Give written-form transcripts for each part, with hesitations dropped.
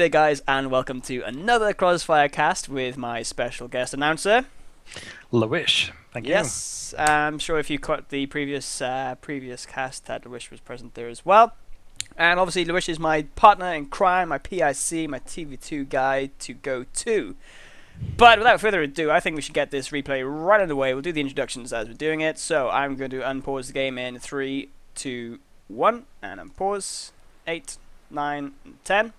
there, guys, and welcome to another Krozzfyre cast with my special guest announcer. Lawish, thank you. Yes, I'm sure if you caught the previous cast, that Lawish was present there as well. And obviously, Lawish is my partner in crime, my PIC, my TV2 guy to go to. But without further ado, I think we should get this replay right underway. We'll do the introductions as we're doing it. So I'm going to unpause the game in 3, 2, 1, and unpause. 8, 9, and 10.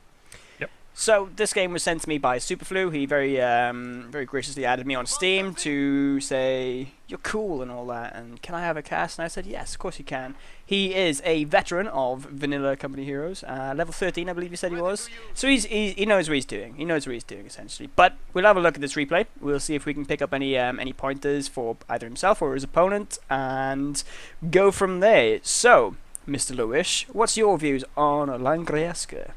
So this game was sent to me by SuperFlu. He very graciously added me on Steam to say, you're cool and all that, and can I have a cast? And I said, yes, of course you can. He is a veteran of Vanilla Company Heroes, level 13 I believe he said he was. So he knows what he's doing. He knows what he's doing essentially. But we'll have a look at this replay. We'll see if we can pick up any pointers for either himself or his opponent, and go from there. So, Mr. Lawish, what's your views on Langreaska?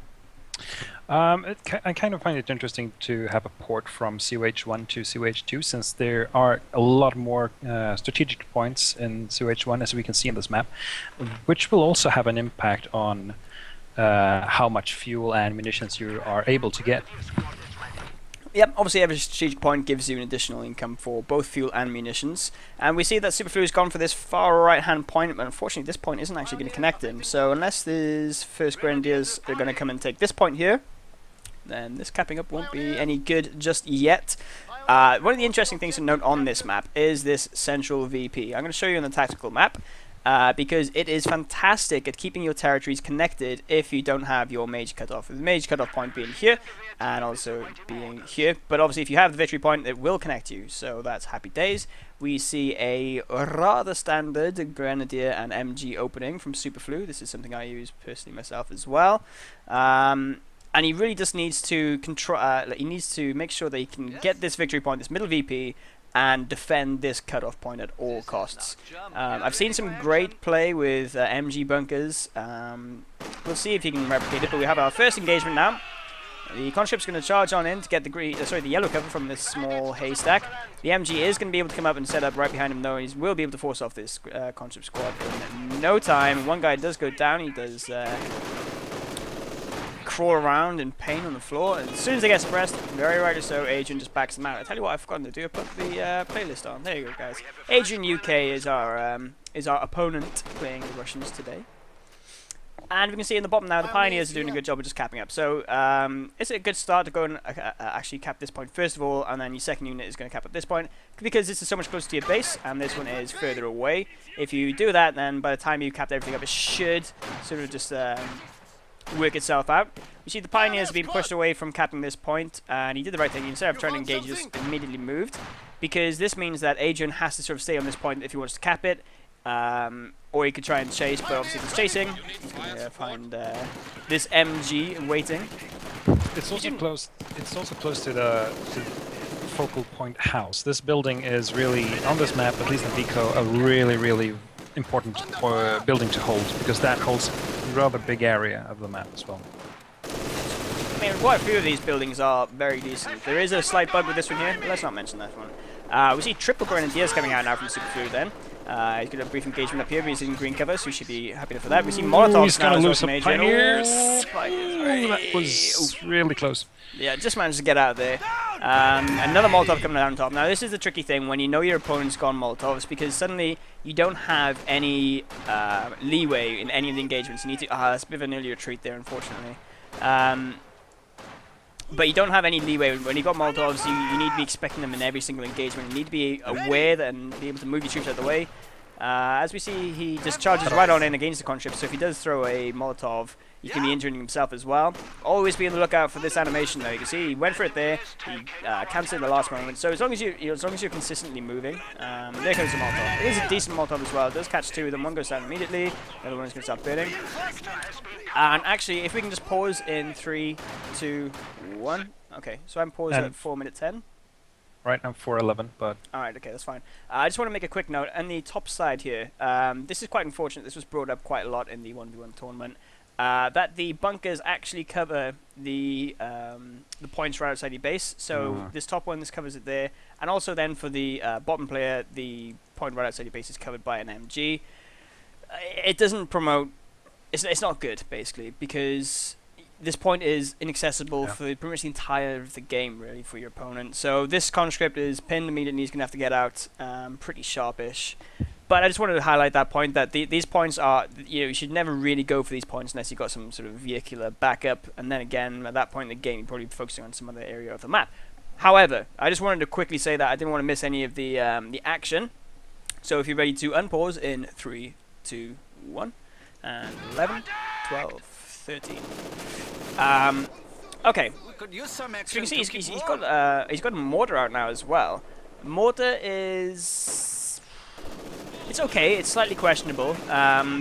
I kind of find it interesting to have a port from COH1 to COH2, since there are a lot more strategic points in COH1, as we can see in this map, which will also have an impact on how much fuel and munitions you are able to get. Yep, obviously every strategic point gives you an additional income for both fuel and munitions. And we see that SuperFlu has gone for this far right-hand point, but unfortunately this point isn't actually going to connect him. So unless these first Grenadiers are going to come and take this point here, then this capping up won't be any good just yet. One of the interesting things to note on this map is this central VP. I'm going to show you on the tactical map, because it is fantastic at keeping your territories connected if you don't have your major cutoff. The major cutoff point being here, and also being here. But obviously if you have the victory point, it will connect you, so that's happy days. We see a rather standard Grenadier and MG opening from SuperFlu. This is something I use personally myself as well. And he really just needs to control. He needs to make sure that he can get this victory point, this middle VP, and defend this cutoff point at all costs. I've seen some great play with MG bunkers. We'll see if he can replicate it. But we have our first engagement now. The conscript's going to charge on in to get the yellow cover from this small haystack. The MG is going to be able to come up and set up right behind him, though. He will be able to force off this conscript squad in no time. One guy does go down. He does crawl around in pain on the floor, and as soon as they get suppressed, very rightly so, Adrian just backs them out. I tell you what, I've forgotten to do. I put the playlist on. There you go, guys. Adrian UK is our opponent playing the Russians today. And we can see in the bottom now, the Pioneers are doing a good job of just capping up. So it's a good start to go and actually cap this point first of all, and then your second unit is going to cap at this point, because this is so much closer to your base, and this one is further away. If you do that, then by the time you've capped everything up, it should sort of just work itself out. You see the Pioneers have been pushed away from capping this point, and he did the right thing. Instead of trying to engage, just immediately moved, because this means that Adrian has to sort of stay on this point if he wants to cap it, or he could try and chase, but obviously if he's chasing, he's going to find this MG waiting. It's also close. It's also close to the focal point house. This building is really, on this map, at least in vCoH, a really important building to hold, because that holds a rather big area of the map as well. I mean, quite a few of these buildings are very decent. There is a slight bug with this one here, but let's not mention that one. We see triple Grenadiers coming out now from SuperFlu then. He's got a brief engagement up here, but he's in green cover, so we should be happy for that. We see Molotovs now as well from Adrian. Pioneers! That was really close. Yeah, just managed to get out of there. Another Molotov coming down top. Now, this is the tricky thing when you know your opponent's gone Molotovs, because suddenly you don't have any leeway in any of the engagements. You need to... that's a bit of an early retreat there, unfortunately. But you don't have any leeway. When you've got Molotovs, you need to be expecting them in every single engagement. You need to be aware that and be able to move your troops out of the way. As we see, he just charges right on in against the conscript, so if he does throw a Molotov, he can be injuring himself as well. Always be on the lookout for this animation, though. You can see he went for it there. He cancelled in the last moment. So as long as you're consistently moving, there goes the Molotov. It is a decent Molotov as well. It does catch two of them. One goes down immediately. The other one is going to start burning. And actually, if we can just pause in 3, 2, 1. Okay, so I'm paused at 4:10. Right now 4:11, but... Alright, okay, that's fine. I just want to make a quick note. On the top side here, this is quite unfortunate. This was brought up quite a lot in the 1v1 tournament. That the bunkers actually cover the points right outside your base. So this top one, this covers it there. And also then for the bottom player, the point right outside your base is covered by an MG. It doesn't promote... It's not good, basically, because this point is inaccessible for pretty much the entire of the game, really, for your opponent. So this conscript is pinned immediately. He's going to have to get out pretty sharpish. But I just wanted to highlight that point, that these points are, you should never really go for these points unless you've got some sort of vehicular backup. And then again, at that point in the game, you're probably focusing on some other area of the map. However, I just wanted to quickly say that I didn't want to miss any of the action. So if you're ready to unpause in 3, 2, 1, and 11, 12, 13. Okay. So you can see he's got a mortar out now as well. Mortar is, it's okay. It's slightly questionable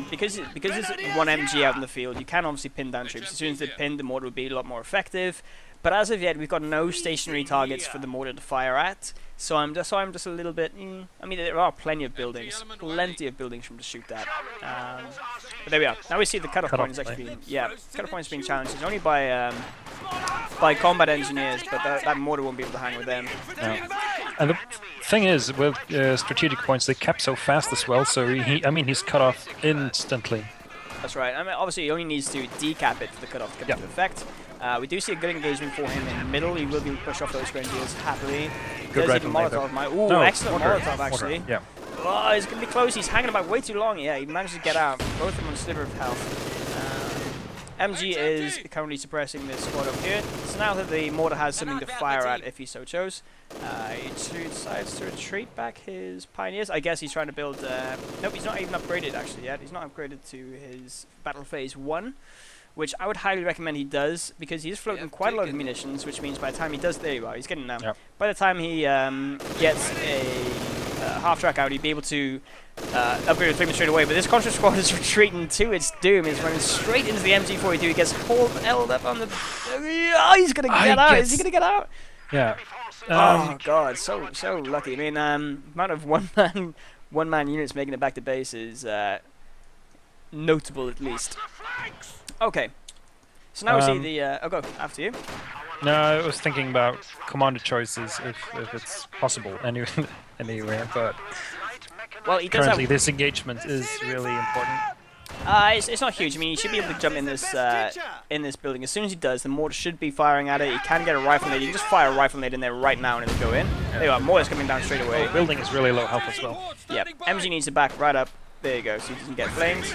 because there's one MG out in the field. You can obviously pin down troops. As soon as they're pinned, the mortar would be a lot more effective. But as of yet, we've got no stationary targets for the mortar to fire at. So I'm just a little bit. I mean, there are plenty of buildings from to shoot at. But there we are. Now we see the cutoff point is actually being, cutoff point is being challenged. It's only by combat engineers, but that mortar won't be able to hang with them. No. And the thing is, with strategic points, they cap so fast as well. So he's cut off instantly. That's right. I mean, obviously, he only needs to decap it for the cutoff to come into effect. We do see a good engagement for him in the middle. He will be able to push off those grenadiers happily. Good right Molotov. Excellent Molotov, actually. Yeah. Oh, he's going to be close. He's hanging about way too long. Yeah, he managed to get out. Both of them on a sliver of health. MG is currently suppressing this squad up here. So now that the mortar has something to fire at if he so chose, he decides to retreat back his pioneers. I guess he's trying to build... nope, he's not even upgraded actually yet. He's not upgraded to his battle phase 1. Which I would highly recommend he does, because he's floating quite a lot of munitions, which means by the time he does... There you are, he's getting them. Yep. By the time he gets a half-track out, he'd be able to upgrade the flamer straight away. But this Contra squad is retreating to its doom. He's running straight into the MG42. He gets held up on the... Oh, he's going to get out! Is he going to get out? Yeah. Oh, God, so lucky. I mean, amount of one-man units making it back to base is notable, at least. Okay, so now we see the... go, after you. No, I was thinking about commander choices, if it's possible anywhere, but well, he does currently this engagement is really important. It's not huge. I mean, he should be able to jump in this building. As soon as he does, the mortar should be firing at it. He can get a rifle nade. You can just fire a rifle nade in there right now and it'll go in. There you are, mortar's coming down straight away. The building is really low health as well. Yep, MG needs to back right up. There you go, so he doesn't get flamed.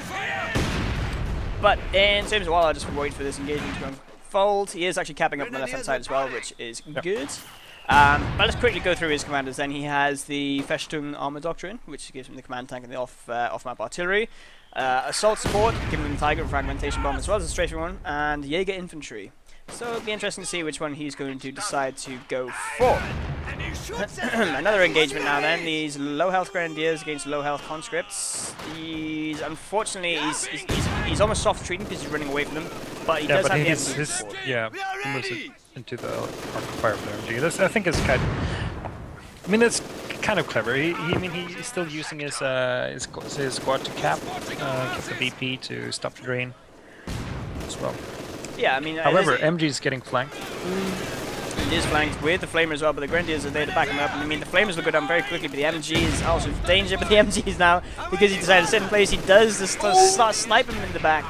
But in terms of, I'll just wait for this engagement to unfold. He is actually capping up on the left-hand side as well, which is good. But let's quickly go through his commanders then. He has the Festung Armor Doctrine, which gives him the command tank and the off-map artillery. Assault support, giving him the Tiger and Fragmentation Bomb as well as a strafing one. And Jaeger Infantry. So it'll be interesting to see which one he's going to decide to go for. Another engagement now then. These low health grenadiers against low health conscripts. He's unfortunately he's almost soft retreating because he's running away from them, but he does have the MG support. Yeah, he moves it into the fire of the MG. This, I think, is kind. I mean, it's kind of clever. He's still using his squad to cap the BP to stop the drain as well. Yeah, I mean. However, MG is getting flanked. He is flanked with the Flamer as well, but the Grenadiers are there to back him up. And I mean, the Flamers will go down very quickly, but the MG is also in danger. But the MG is now, because he decided to sit in place, he does just start sniping him in the back.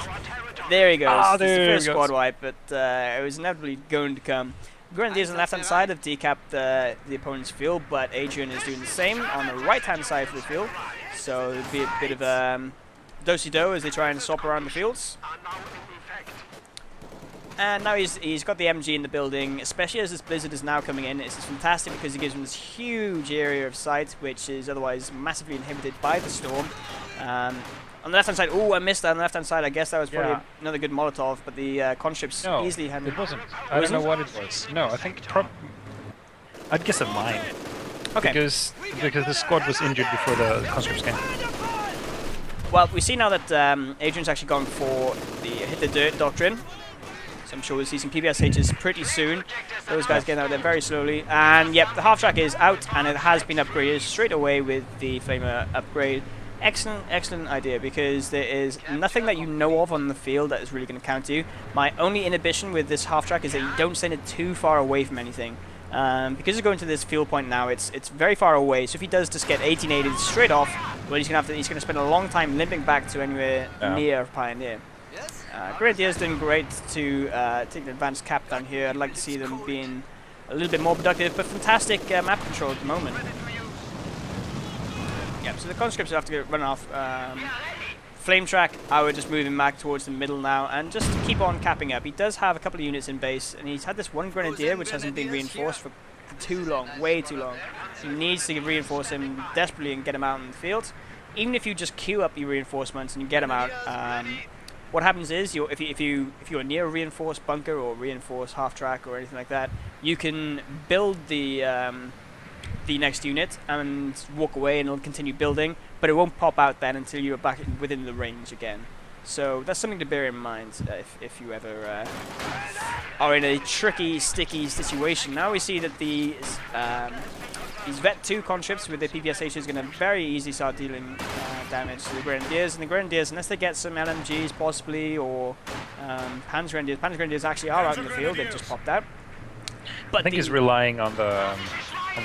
There he goes. It's the first squad wipe, but it was inevitably going to come. Grenadiers on the left-hand side have decapped the opponent's field, but Adrian is doing the same on the right-hand side of the field. So it'll be a bit of do-si-do as they try and swap around the fields. And now he's got the MG in the building, especially as this blizzard is now coming in. It's fantastic because it gives him this huge area of sight, which is otherwise massively inhibited by the storm. On the left-hand side, I missed that on the left-hand side. I guess that was probably another good Molotov, but the conscripts easily handled. It wasn't. I don't know what it was. No, I think I'd guess a mine. Okay. Because the squad was injured before the conscripts came. Well, we see now that Adrian's actually gone for the hit the dirt doctrine. So I'm sure we'll see some PPSHs pretty soon. Those guys getting out there very slowly. And yep, the half-track is out and it has been upgraded straight away with the Flamer upgrade. Excellent idea, because there is nothing that you know of on the field that is really going to counter you. My only inhibition with this half-track is that you don't send it too far away from anything. Because he's going to this field point now, it's very far away. So if he does just get 1880 straight off, well, he's going to spend a long time limping back to anywhere near Pioneer. Grenadiers doing great to take an advanced cap down here. I'd like to see them being a little bit more productive, but fantastic map control at the moment. Yeah, so the conscripts have to run off. Flame track, I would just move him back towards the middle now and just keep on capping up. He does have a couple of units in base, and he's had this one Grenadier which hasn't been reinforced for too long, way too long. He needs to reinforce him desperately and get him out in the field. Even if you just queue up your reinforcements and you get him out, what happens is if you're near a reinforced bunker or reinforced half track or anything like that, you can build the next unit and walk away, and it'll continue building, but it won't pop out then until you're back within the range again. So that's something to bear in mind if you ever are in a tricky, sticky situation. Now we see that these Vet 2 conscripts with the PPSH is going to very easily start dealing damage to the Grenadiers, and the Grenadiers, unless they get some LMGs possibly, or Panzer Grenadiers actually are out in the field, they've just popped out. But I think he's relying on the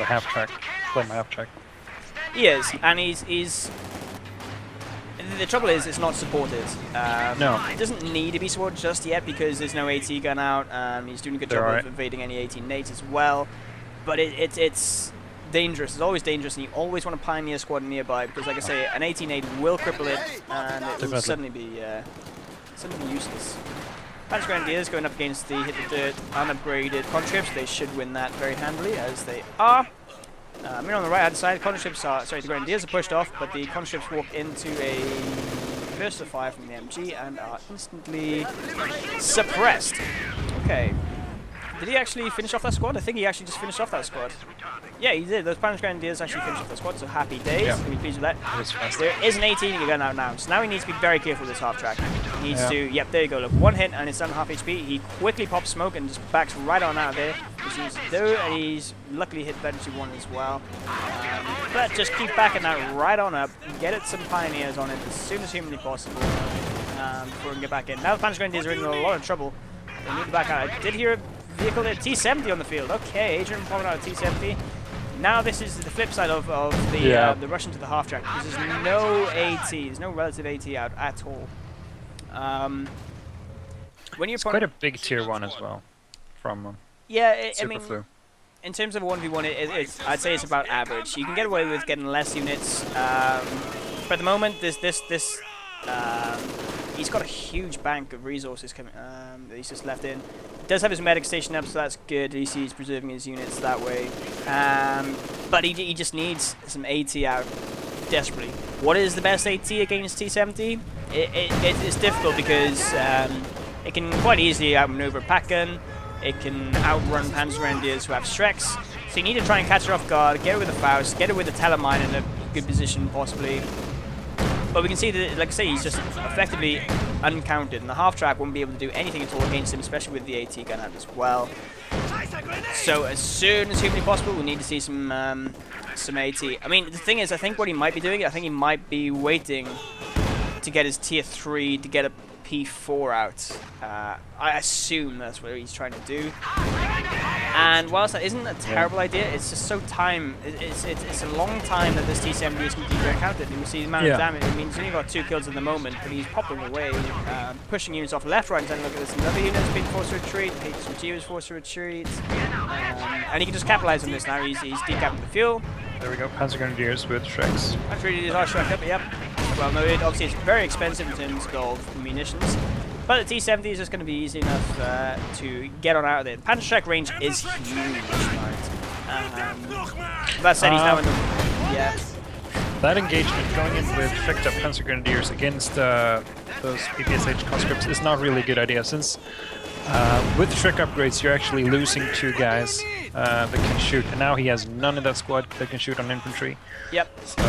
half track, flame half track. He is, and he's. The trouble is, it's not supported. No. It doesn't need to be supported just yet because there's no AT gun out. He's doing a good job of evading any AT nades as well. But it's dangerous. It's always dangerous, and you always want a Pioneer squad nearby because, like I say, an AT nade will cripple it, and it will suddenly be useless. Panzer Grenadiers going up against the hit the dirt unupgraded conscripts. They should win that very handily, as they are. I mean, on the right hand side, the Grenadiers are pushed off, but the conscripts walk into a burst of fire from the MG and are instantly suppressed. Okay. Did he actually finish off that squad? I think he actually just finished off that squad. Yeah, he did. Those Panzer Grenadiers actually finished off that squad, so happy days. Yeah. We're pleased with that. There is an 18 gun out now, so now he needs to be very careful with this half track. He needs to, yep, there you go, look, one hit and it's done half HP. He quickly pops smoke and just backs right on out of there, which he needs to do, and he's luckily hit Veteran 1 as well. But just keep backing that right on up, get it some Pioneers on it as soon as humanly possible before we can get back in. Now the Panzer Grenadiers are in a lot of trouble. They need to back out. I did hear a vehicle there, T-70 on the field. Okay, Adrian popping out a T-70. Now this is the flip side of the rush into the half track, because there's no AT, there's no relative AT out at all. When you're quite a big tier 1 as well from I mean, SuperFlu. in terms of a 1v1, I'd say it's about average. You can get away with getting less units. But at the moment, he's got a huge bank of resources coming that he's just left in. He does have his medic station up, so that's good. He's preserving his units that way. But he just needs some AT out desperately. What is the best AT against T-70? It's difficult because it can quite easily outmaneuver a pack gun. It can outrun Panzer Grenadiers who have Shreks. So you need to try and catch her off guard, get her with a Faust, get her with a Telemine in a good position possibly. But we can see that, like I say, he's just effectively uncounted, and the half track won't be able to do anything at all against him, especially with the AT gun out as well. So as soon as humanly possible, we need to see some AT. I mean, the thing is, I think what he might be doing, I think he might be waiting to get his tier 3 to get a P4 out. I assume that's what he's trying to do. And whilst that isn't a terrible idea, it's just so it's a long time that this T-70 is going to be encountered. And you see the amount of damage. I mean, he's only got 2 kills at the moment, but he's popping away, pushing units off left, right, and look at this. Another unit's been forced to retreat. HSG was forced to retreat. And he can just capitalize on this now. He's decapping the fuel. There we go, Panzer Grenadiers with Shreks. Panzer Grenadiers are Shrek up, yep. Well noted. Obviously, it's very expensive in terms of munitions. But the T-70 is just going to be easy enough to get on out of there. The Panzer Shrek range is huge, right? That said, he's now in the... Yeah. That engagement going in with tricked up Panzer Grenadiers against those PPSH conscripts is not really a good idea, since with Shrek upgrades you're actually losing 2 guys that can shoot, and now he has none in that squad that can shoot on infantry. Yep. So,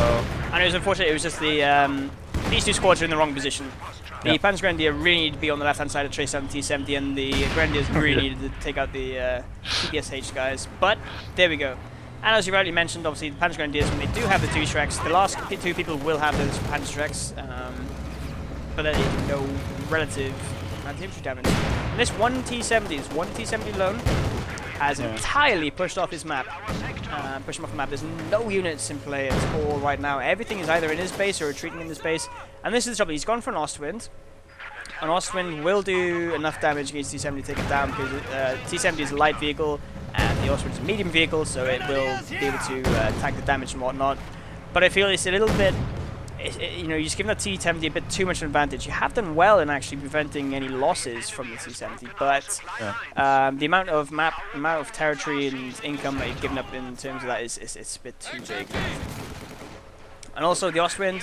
and it was unfortunate, it was just these 2 squads are in the wrong position. The Panzer Grenadier really needed to be on the left-hand side of Trace 7 T-70, and the Grenadiers really needed to take out the PPSH guys. But there we go. And as you rightly mentioned, obviously the Panzer Grenadiers, when they do have the 2 Shreks, the last 2 people will have those Panzer Shreks, but there is no relative anti-infantry damage. And this one T-70 alone has entirely pushed off his map. Push him off the map. There's no units in play at all right now. Everything is either in his base or retreating in his base. And this is the trouble. He's gone for an Ostwind. an Ostwind will do enough damage against T-70 to take it down, because T-70 is a light vehicle and the Ostwind is a medium vehicle, so it will be able to tank the damage and whatnot. But I feel it's a little bit, you know, you're just giving the T-70 a bit too much advantage. You have done well in actually preventing any losses from the T-70, but the amount of territory and income that you've given up in terms of that is it's a bit too big. And also the Ostwind,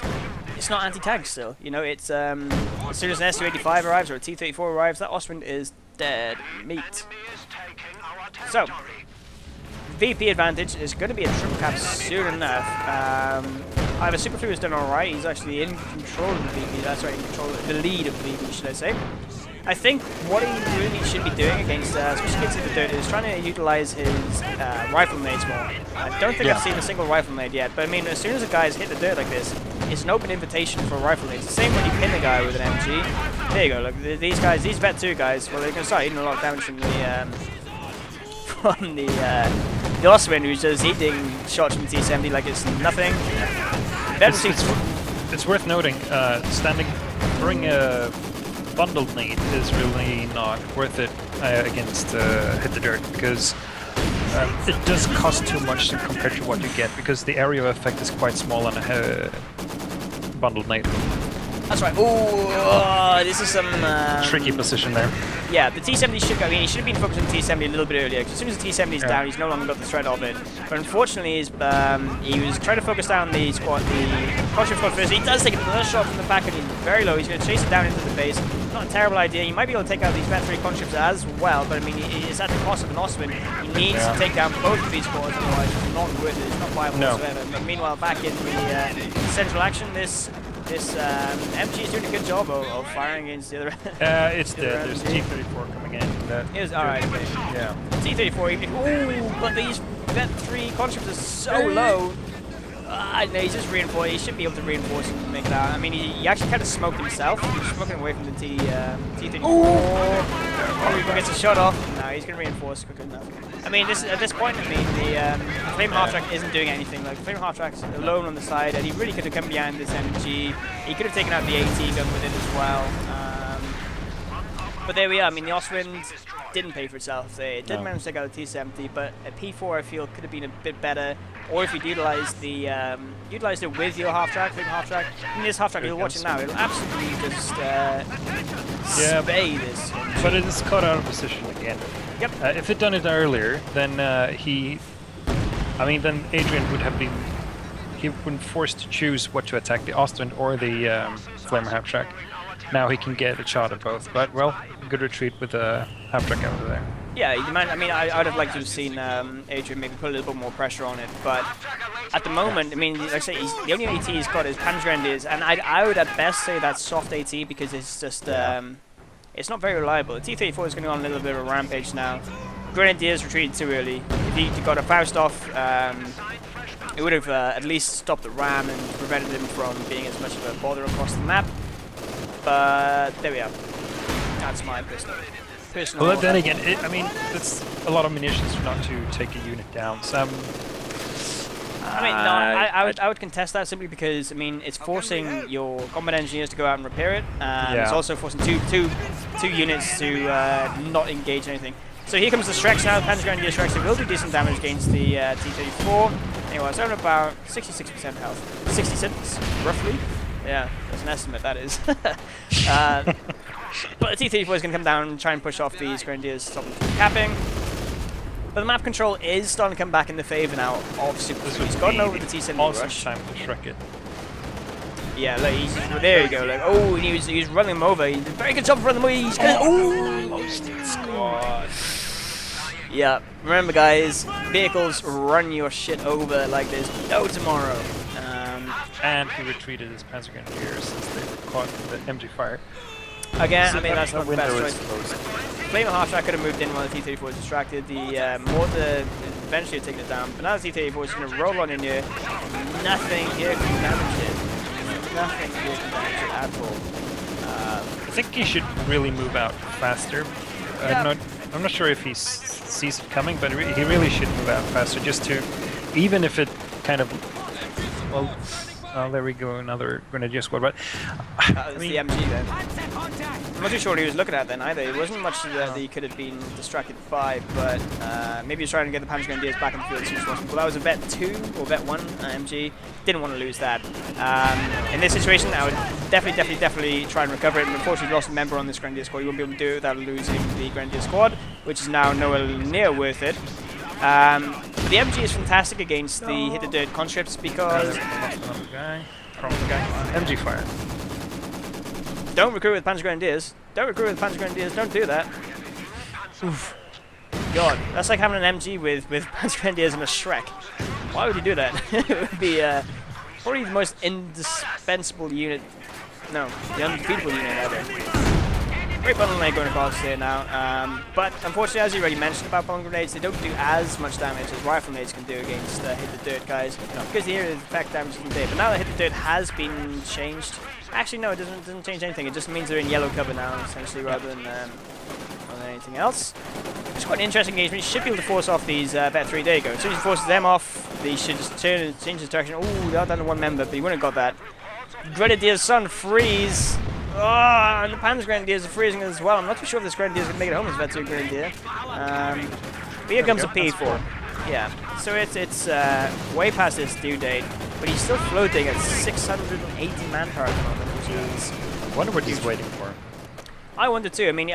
it's not anti-tank still. You know, it's as soon as an Su-85 arrives or a T-34 arrives, that Ostwind is dead meat. So, VP advantage is going to be a triple cap soon enough. Either SuperFlu has done alright, he's actually in control of the VP, that's right, in control of the lead of the VP, should I say. I think what he really should be doing against, especially against the third, is trying to utilize his rifle nades more. I don't think I've seen a single rifle nade yet, but I mean, as soon as the guys hit the dirt like this, it's an open invitation for rifle nades. The same when you pin the guy with an MG. There you go, look, these guys, these Vet 2 guys, well, they're going to start eating a lot of damage from the Ostwind, who's just eating shots from T-70 like it's nothing. It's worth noting, throwing a bundled nade is really not worth it against Hit the Dirt, because it does cost too much compared to what you get, because the area effect is quite small on a bundled nade. That's right. Oh, this is some tricky position there. Yeah, the T-70 should go. I mean, he should have been focused on the T-70 a little bit earlier, because as soon as the T-70 is down, he's no longer got the threat of it. But unfortunately, he was trying to focus down the squad, the Krozzfyre squad first. He does take another shot from the back, and he's very low. He's going to chase it down into the base. Not a terrible idea. He might be able to take out these Vet 3 conscripts as well, but I mean, it's at the cost of an Ostwind. He needs to take down both of these squads, otherwise it's not worth it. It's not viable whatsoever. But meanwhile, back in the central action, this MG is doing a good job of firing against the other. It's dead. There's T-34 coming in. Alright. Yeah. T-34 even. Ooh, but these Vet 3 conscripts are so low. No, he's just reinforced. He should be able to reinforce and make that. I mean, he actually kind of smoked himself. He was smoking away from the T-34. Oh, he gets a shot off. No, he's going to reinforce quickly enough. I mean, at this point, I mean, the Flame Half-Track isn't doing anything. Like, the Flame Half-Track's alone on the side, and he really could have come behind this MG. He could have taken out the AT gun with it as well. But there we are. I mean, the Ostwind didn't pay for itself. It did manage to take out the T-70, but a P4 I feel could have been a bit better. Or if you'd utilized it with your half-track, Flame Half-Track. I mean, this half-track, you'll watch it now, it'll absolutely just spay this. But it is caught out of position again. Yep. If he'd done it earlier, then then Adrian would have been, he would have been forced to choose what to attack, the Ostwind or the Flame Half-Track. Now he can get a shot at both, but well, good retreat with the half-track out of there. Yeah, I mean, I would have liked to have seen Adrian maybe put a little bit more pressure on it, but at the moment, I mean, like I say, the only AT he's got is Panzergrenadiers, and I would at best say that's soft AT, because it's just, it's not very reliable. The T-34 is going on a little bit of a rampage now. Grenadiers retreated too early. If he got a Faust off, it would have at least stopped the ram and prevented him from being as much of a bother across the map. But there we are. That's my personal. Well, then again, I mean, that's a lot of munitions not to take a unit down. So, I mean, no, I would contest that simply because I mean it's forcing your combat engineers to go out and repair it, and it's also forcing two units to not engage anything. So here comes the Shreks now. Panzergrenadier Shreks, they will do decent damage against the T-34. Anyway, it's only about 66% health, 66 roughly. Yeah, that's an estimate, that is. But the T-34 is going to come down and try and push off these Grenadiers, stop them from capping. But the map control is starting to come back in the favour now of SuperFlu. He's gotten over the T-70 awesome rush. Time to Shrek it. Yeah, like there you go. Like, oh, he was running him over. He did a very good job of running him over. He's almost squad. Yeah, remember guys, vehicles run your shit over like there's no tomorrow. And he retreated his Panzergrenadiers since they were caught in the MG fire. Again, I mean, that's not the best choice. Flame Half-Track could have moved in while the T-34 was distracted. The Mortar eventually had taken it down, but now the T-34 is going to roll on in here. Nothing here can damage it. Nothing here can damage it at all. I think he should really move out faster. I'm not sure if he sees it coming, but he really should move out faster, just to, even if it kind of, well, Oh, there we go, another Grenadier squad. But That was the MG then. I'm not too sure what he was looking at then either. It wasn't much that he could have been distracted by, but maybe he was trying to get the Panzer Grenadiers back in the field as soon as possible. That was a vet 2 or vet 1 MG. Didn't want to lose that. In this situation, I would definitely try and recover it. And unfortunately, we lost a member on this Grenadier squad. You won't be able to do it without losing the Grenadier squad, which is now nowhere near worth it. The MG is fantastic against the hit the dirt conscripts because Another guy. MG fire. don't recruit with Panzer Grenadiers. Don't recruit with Panzer Grenadiers. Don't do that. Oof. God, that's like having an MG with Panzer Grenadiers and a Shrek. Why would you do that? It would be probably the most indispensable unit. No, the undefeatable unit ever. Great bottleneck going across here now, but unfortunately, as you already mentioned about bomb grenades, they don't do as much damage as rifle grenades can do against hit the dirt guys, because the area effect damage isn't there. But now that hit the dirt has been changed, actually no, it doesn't change anything. It just means they're in yellow cover now, essentially, rather than anything else. It's quite an interesting engagement. You should be able to force off these vet 3. There you go. As soon as he forces them off, they should just change his direction. Ooh, they're down to 1 member, but he wouldn't have got that. Grenadier's son freeze. Oh, and the Panzer Grenadiers are freezing as well. I'm not too sure if this Grenadier is going to make it home as vet 2 Grenadier. But here comes a P4. Yeah, so it's way past his due date, but he's still floating at 680 manpower at the moment, which is... I wonder what he's waiting for. I wonder too. I mean,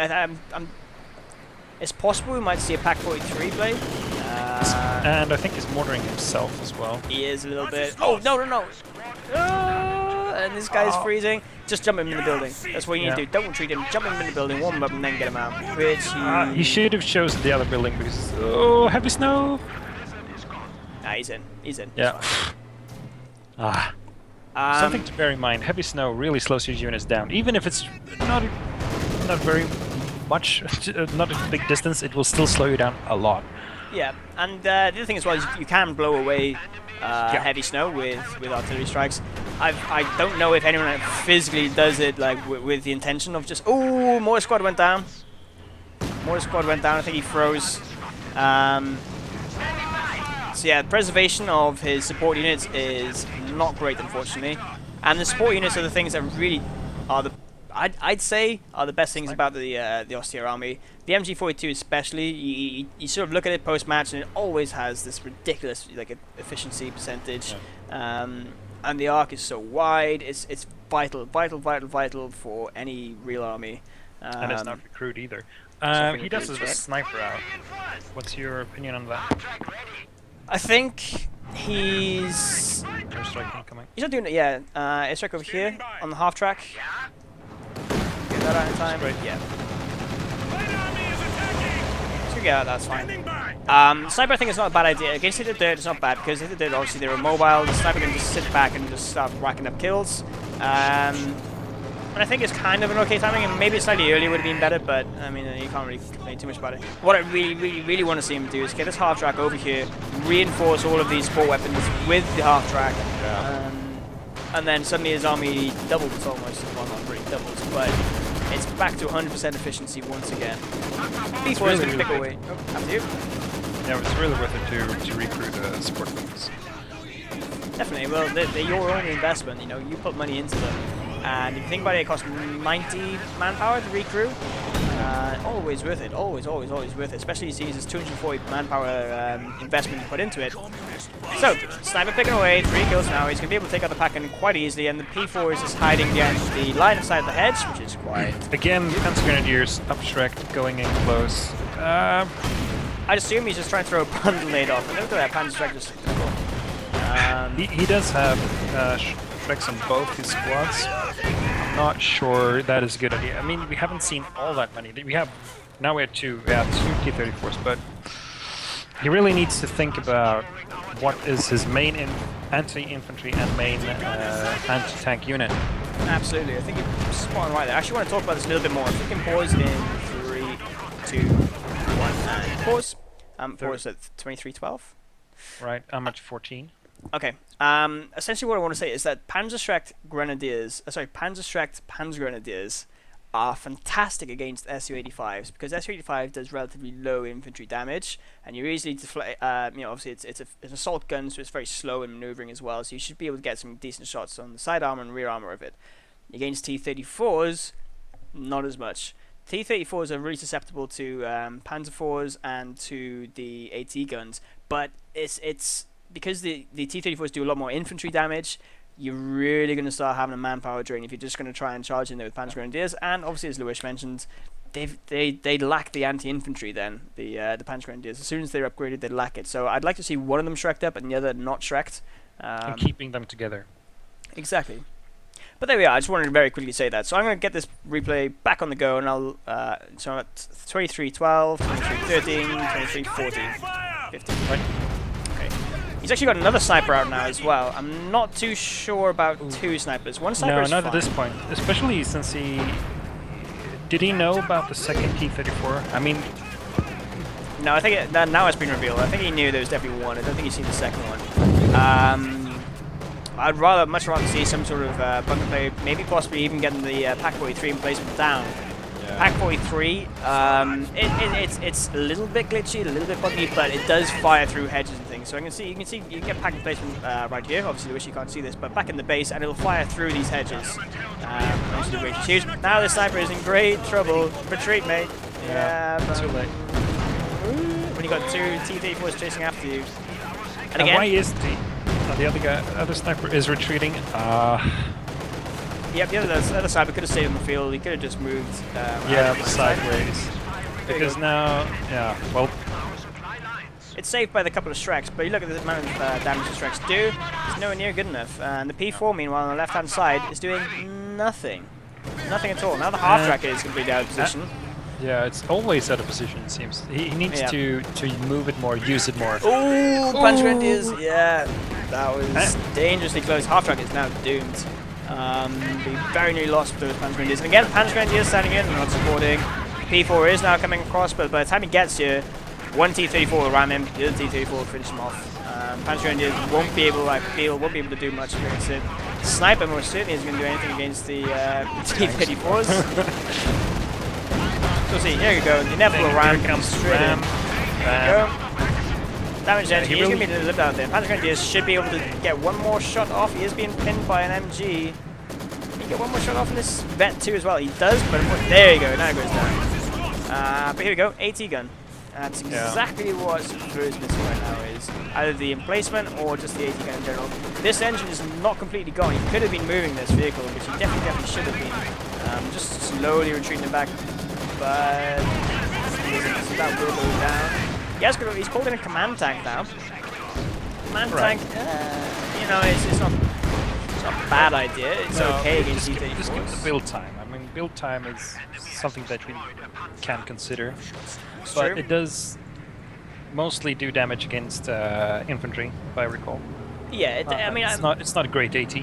it's possible we might see a Pack 43 blade. And I think he's mortaring himself as well. He is a little bit... Oh, no! And this guy's freezing. Just jump him in the building. That's what you need to do. Don't retreat him. Jump him in the building, warm him up, and then get him out. Which he should have chosen the other building because... Oh, heavy snow! Nah, he's in. He's in. Yeah. Something to bear in mind. Heavy snow really slows your units down. Even if it's not very much, not a big distance, it will still slow you down a lot. Yeah, and the other thing as well is you can blow away heavy snow with artillery strikes. I don't know if anyone physically does it like with the intention of just... Oh, Mortar squad went down. Mortar squad went down. I think he froze. So yeah, preservation of his support units is not great, unfortunately. And the support units are the things that really are the... I'd say are the best things about the austere army. The MG42 especially, you sort of look at it post-match and it always has this ridiculous like efficiency percentage. Yeah. And the arc is so wide, it's vital for any real army. And it's not recruit either. He does his sniper out. What's your opinion on that? I think he's... He's not doing it, yeah. Airstrike over here on the half track. Get that out in time. Right. Yeah. So yeah, that's fine. Sniper I think is not a bad idea. Against hit the dirt it's not bad because hit the dirt obviously they're immobile. The sniper can just sit back and just start racking up kills. And I think it's kind of an okay timing, and maybe slightly earlier would have been better, but I mean, you can't really complain too much about it. What I really want to see him do is get this half track over here, reinforce all of these support weapons with the half track, and then suddenly his army doubles almost. Well, not really doubles, but it's back to 100% efficiency once again. P4 is going to pick away. Oh, after you. Yeah, it's really worth it to recruit support weapons. Definitely. Well, they're your own investment. You know, you put money into them. And if you think about it, it costs 90 manpower to recruit. Always worth it. Always worth it. Especially you see this 240 manpower investment you put into it. So, sniper picking away, 3 kills now. He's going to be able to take out the pack-in quite easily. And the P4 is just hiding behind the line of sight of the hedge, which is quite... Again, Panzer Grenadiers, upshrect, going in close. I'd assume he's just trying to throw a bundle nade off. And look at that, Panzer just... He does have Shreks on both his squads. I'm not sure that is a good idea. I mean, we haven't seen all that many. We have two T-34s, but he really needs to think about what is his main anti-infantry and main anti-tank unit. Absolutely, I think you're spot on right there. I actually want to talk about this a little bit more. If we can pause in 3, 2, 1, and pause. Pause at 23:12. Right, I'm at 14. Okay. Essentially, what I want to say is that Panzer Panzer Grenadiers are fantastic against Su-85s because Su-85 does relatively low infantry damage, and you're easily obviously it's an assault gun, so it's very slow in maneuvering as well. So you should be able to get some decent shots on the side armor and rear armor of it. Against T-34s, not as much. T-34s are really susceptible to Panzer IVs and to the AT guns, but it's because the T-34s do a lot more infantry damage. You're really going to start having a manpower drain if you're just going to try and charge in there with Panzer Grenadiers. And obviously, as Lewis mentioned, they lack the anti-infantry then, the Panzer Grenadiers. As soon as they're upgraded, they lack it. So I'd like to see one of them Shrek'd up and the other not Shrek'd. And keeping them together. Exactly. But there we are. I just wanted to very quickly say that. So I'm going to get this replay back on the go, and I'll... so I'm at 23-12, 23-13, 23-14, 15, right? He's actually got another sniper out now as well. I'm not too sure about two snipers. One sniper is not fine. At this point. Especially since he... Did he know about the second T-34? I mean... No, I think now it's been revealed. I think he knew there was definitely one. I don't think he's seen the second one. I'd much rather see some sort of bunker play, maybe possibly even getting the Pack 43 emplacement down. Yeah. Pack 43, it's a little bit glitchy, a little bit buggy, but it does fire through hedges and things. So you can get pack emplacement right here. Obviously, I wish you can't see this, but back in the base, and it'll fire through these hedges. Obviously, the range is huge. Now the sniper is in great trouble. Retreat, mate. Yeah, but too late. When you got two T-34s chasing after you. And again, why is the other sniper is retreating? Yep, the other sniper could have stayed on the field. He could have just moved. Sideways. Because now, well, it's saved by the couple of Shreks, but you look at the amount of damage the Shreks do. It's nowhere near good enough. And the P4, meanwhile, on the left-hand side, is doing nothing. Nothing at all. Now the half-tracker is completely out of position. Yeah, it's always out of position, it seems. He needs to move it more, use it more. Ooh, Panzer Grenadiers! Yeah, that was dangerously close. Half-tracker is now doomed. We very nearly lost those Panzer Grenadiers. And again, Panzer Grenadiers standing in, not supporting. P4 is now coming across, but by the time he gets here, one T-34 will ram him, the other T-34 will finish him off. Panzer Grenadiers won't be able to do much against it. Sniper most certainly isn't going to do anything against the T-34s. So see, here you go, the inevitable ram comes straight in. There you go. Damage engine, he's going to be a little bit out there. Panzer Grenadiers should be able to get one more shot off. He is being pinned by an MG. Can he get one more shot off in this Vet 2 as well? He does, but there you go, now it goes down. But here we go, AT gun. That's exactly what SuperFlu is missing right now, is either the emplacement or just the AT gun in general. This engine is not completely gone. He could have been moving this vehicle, which he definitely should have been. Just slowly retreating back, but that will go down. Yes, he's called in a command tank now. Command tank, it's not a bad idea. It's okay against T-34s. Just give the build time. I mean, build time is something that we can consider. But it does mostly do damage against infantry, if I recall. Yeah, it's not a great AT.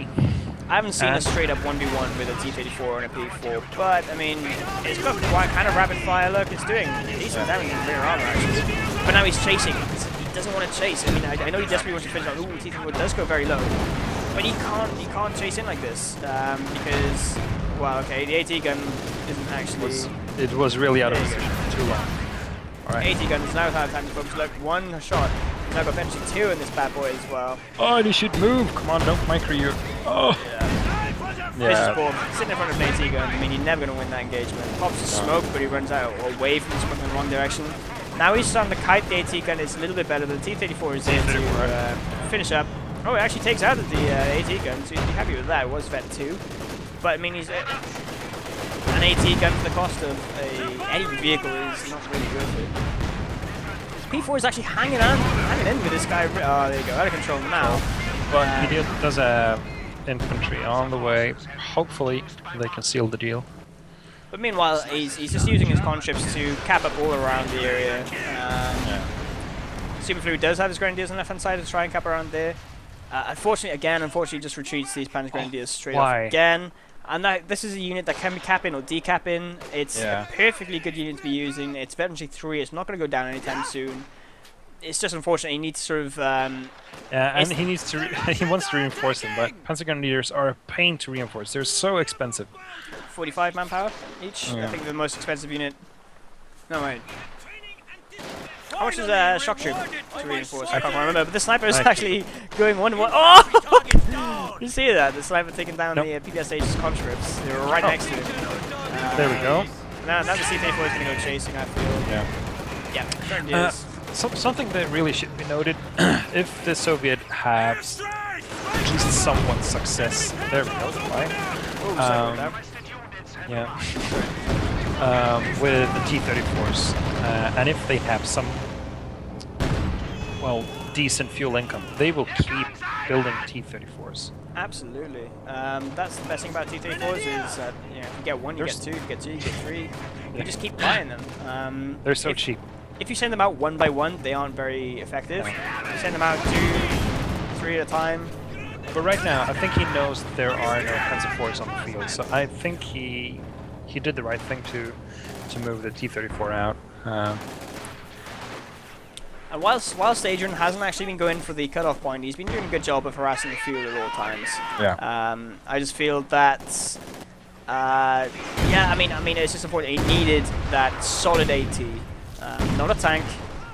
I haven't seen a straight up 1v1 with a T-34 and a P4, but I mean, it's got quite kind of rapid fire look. It's doing decent damage in rear armor actually. But now he's chasing. He doesn't want to chase. I mean, I know he desperately wants to finish out. Ooh, T-34 does go very low, but he can't chase in like this because, well, okay, the AT gun isn't actually. It was really out of position for too long. All right. AT gun is now had time to focus. Look, one shot. He's now got eventually two in this bad boy as well. Oh, and he should move. Come on, don't micro you. Oh. Sitting in front of an AT gun, I mean, you're never going to win that engagement. Pops the smoke, but he runs out away from the smoke in the wrong direction. Now he's starting to kite the AT gun. It's a little bit better. The T-34 is there to finish up. Oh, it actually takes out the AT gun, so he'd be happy with that. It was Vet 2. But, I mean, he's an AT gun for the cost of any vehicle is not really worth it. P4 is actually hanging in with this guy. Oh, there you go, out of control now. But he does a infantry on the way. Hopefully they can seal the deal. But meanwhile, he's just using his conscripts to cap up all around the area. SuperFlu does have his Grenadiers on the left-hand side to try and cap around there. Unfortunately, just retreats these Panzer Grenadiers straight off again. And this is a unit that can be capping or decapping. It's a perfectly good unit to be using. It's Veteran 3. It's not going to go down anytime soon. it's just unfortunate. He needs to sort of. And he needs to. He wants to reinforce them, but Panzer Grenadiers are a pain to reinforce. They're so expensive. 45 manpower each. Yeah. I think the most expensive unit. No wait. How much is a shock troop to reinforce? I can't remember. But the sniper is actually going 1-1. Oh! You see that? The sniper taking down the PPSH conscripts. They were right next to him. There we go. Now the C-34 is going to go chasing. I feel. Yeah. Yeah. Grenadiers. Something that really should be noted: if the Soviet have at least somewhat success, there we go. Right. Yeah. With the T-34s, and if they have some, well, decent fuel income, they will keep building T-34s. Absolutely. That's the best thing about T-34s is that you get one, you get two, you get two, you get three. You just keep buying them. They're so cheap. If you send them out one by one, they aren't very effective. If you send them out 2, 3 at a time. But right now, I think he knows that there are no Panzer IVs on the field, so I think he did the right thing to move the T-34 out. And whilst Adrian hasn't actually been going for the cutoff point, he's been doing a good job of harassing the field at all times. Yeah. I just feel that. Yeah, I mean, it's just important. He needed that solid AT, not a tank,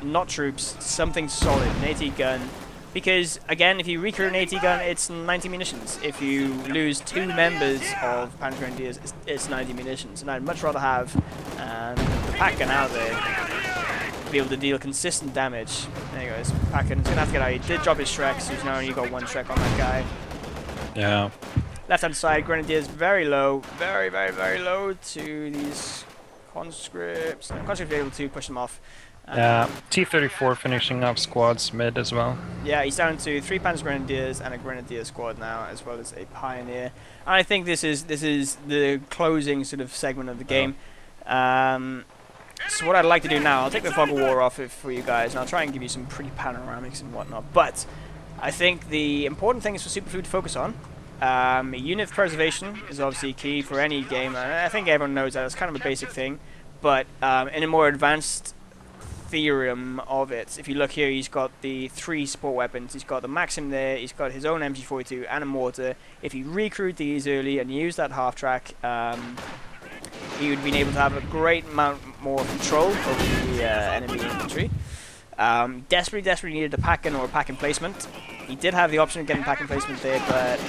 not troops, something solid, an AT gun. Because again, if you recruit an AT gun, it's 90 munitions. If you lose 2 members of Panzer Grenadiers, it's 90 munitions. And I'd much rather have the pack gun out there to be able to deal consistent damage. There he goes. Pack gun's gonna have to get out. He did drop his Shrek, so he's now only got 1 Shrek on that guy. Yeah. Left hand side, Grenadiers very low, very, very, very low to these conscripts. Conscripts are able to push them off. T-34 finishing up squads mid as well. Yeah, he's down to 3 Panzer Grenadiers and a Grenadier squad now, as well as a Pioneer. And I think this is the closing sort of segment of the game. So what I'd like to do now, I'll take the fog of war off for you guys, and I'll try and give you some pretty panoramics and whatnot. But I think the important thing is for SuperFlu to focus on. Unit preservation is obviously key for any game, and I think everyone knows that. It's kind of a basic thing. But in a more advanced theorem of it, if you look here, he's got the 3 support weapons. He's got the Maxim there, he's got his own MG42 and a mortar. If you recruit these early and use that half track, he would have been able to have a great amount more control over the enemy infantry. Desperately needed a pack gun or a pack emplacement. He did have the option of getting pack emplacement there, but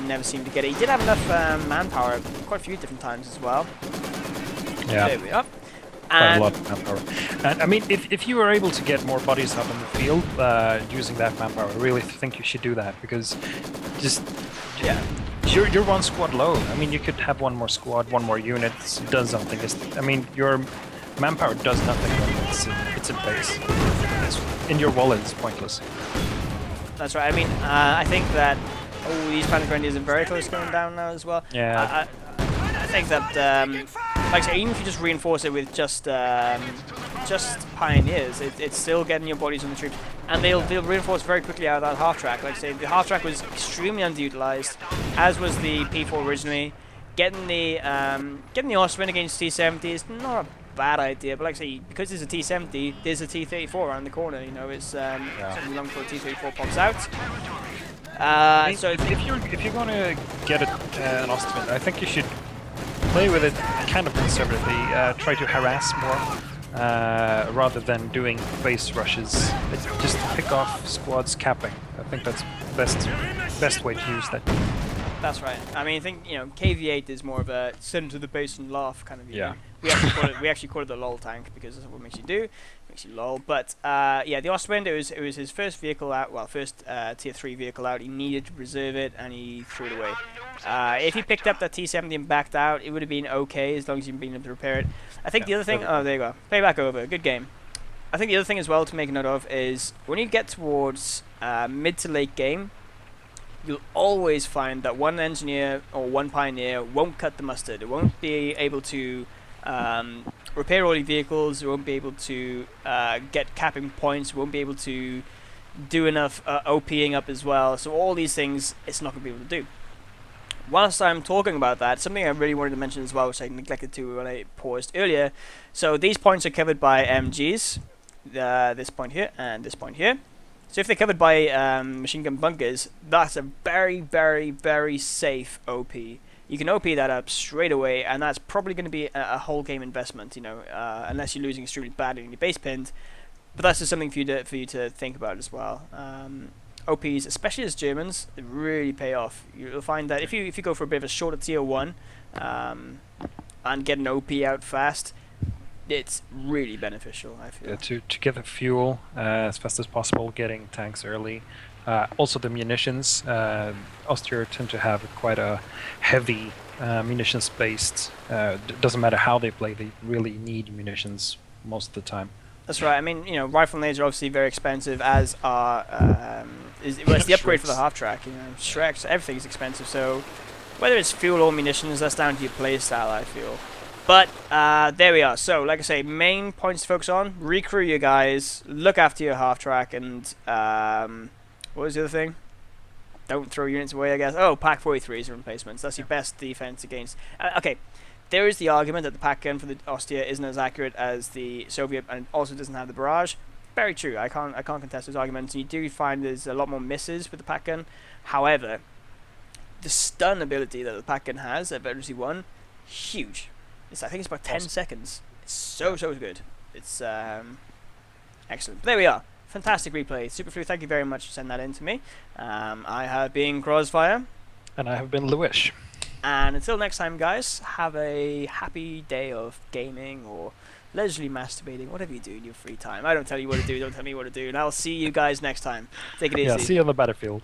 never seemed to get it. He did have enough manpower quite a few different times as well. Yeah. There we are. Quite a lot of manpower. And I mean, if you were able to get more bodies up in the field using that manpower, I really think you should do that, because just you're 1 squad low. I mean, you could have 1 more squad, 1 more unit, does something. I mean, your manpower does nothing when it's in base. In your wallet, it's pointless. That's right. I mean, I think that these Panzer Grenadiers are very close to going down now as well. Yeah. I think that, like I say, even if you just reinforce it with just Pioneers, it's still getting your bodies on the troops, and they'll reinforce very quickly out of that half track. Like I say, the half track was extremely underutilized, as was the P4 originally. Getting the Ostwind against T70 is not a bad idea, but like I say, because there's a T70, there's a T34 around the corner. You know, it's something long before T34 pops out. So if you're going to get an Ostwind, I think you should play with it kind of conservatively. Try to harass more rather than doing base rushes. Just pick off squads capping. I think that's best way to use that. That's right. I mean, I think, you know, KV-8 is more of a sit into the base and laugh kind of unit. Yeah. We actually call it the lol tank, because that's what it makes you do. It makes you lol. But yeah, the Ostwind, it was his first vehicle out. Well, first tier 3 vehicle out. He needed to preserve it, and he threw it away. If he picked up that T70 and backed out, it would have been okay as long as you'd been able to repair it. I think the other thing. Oh, there you go. Playback over. Good game. I think the other thing as well to make a note of is when you get towards mid to late game, you'll always find that 1 engineer or 1 pioneer won't cut the mustard. It won't be able to repair all your vehicles. It won't be able to get capping points. It won't be able to do enough OPing up as well. So all these things, it's not going to be able to do. Whilst I'm talking about that, something I really wanted to mention as well, which I neglected to when I paused earlier. So these points are covered by MGs. this point here and this point here. So if they're covered by machine gun bunkers, that's a very, very, very safe OP. You can OP that up straight away, and that's probably going to be a whole game investment, you know, unless you're losing extremely badly and you're base pinned. But that's just something for you to think about as well. OPs, especially as Germans, they really pay off. You'll find that if you go for a bit of a shorter tier 1 and get an OP out fast, it's really beneficial, I feel. Yeah, to get the fuel as fast as possible, getting tanks early. Also the munitions. Austria tend to have quite a heavy munitions-based. Doesn't matter how they play, they really need munitions most of the time. That's right. I mean, you know, rifle nades are obviously very expensive, as are it's the upgrade for the half track. You know, Shreks, everything's expensive. So whether it's fuel or munitions, that's down to your play style, I feel. But there we are. So, like I say, main points to focus on: recrew your guys, look after your half track, and what was the other thing? Don't throw units away, I guess. Oh, Pack 43s are replacements. That's your best defense against. Okay, there is the argument that the pack gun for the Austria isn't as accurate as the Soviet, and also doesn't have the barrage. Very true. I can't contest those arguments. And you do find there's a lot more misses with the pack gun. However, the stun ability that the pack gun has at Veterancy 1, huge. I think it's about 10 seconds. It's so good. It's excellent. But there we are. Fantastic replay. SuperFlu, thank you very much for sending that in to me. I have been Krozzfyre. And I have been Lewis. And until next time, guys, have a happy day of gaming or leisurely masturbating, whatever you do in your free time. I don't tell you what to do, don't tell me what to do. And I'll see you guys next time. Take it easy. Yeah, see you on the battlefield.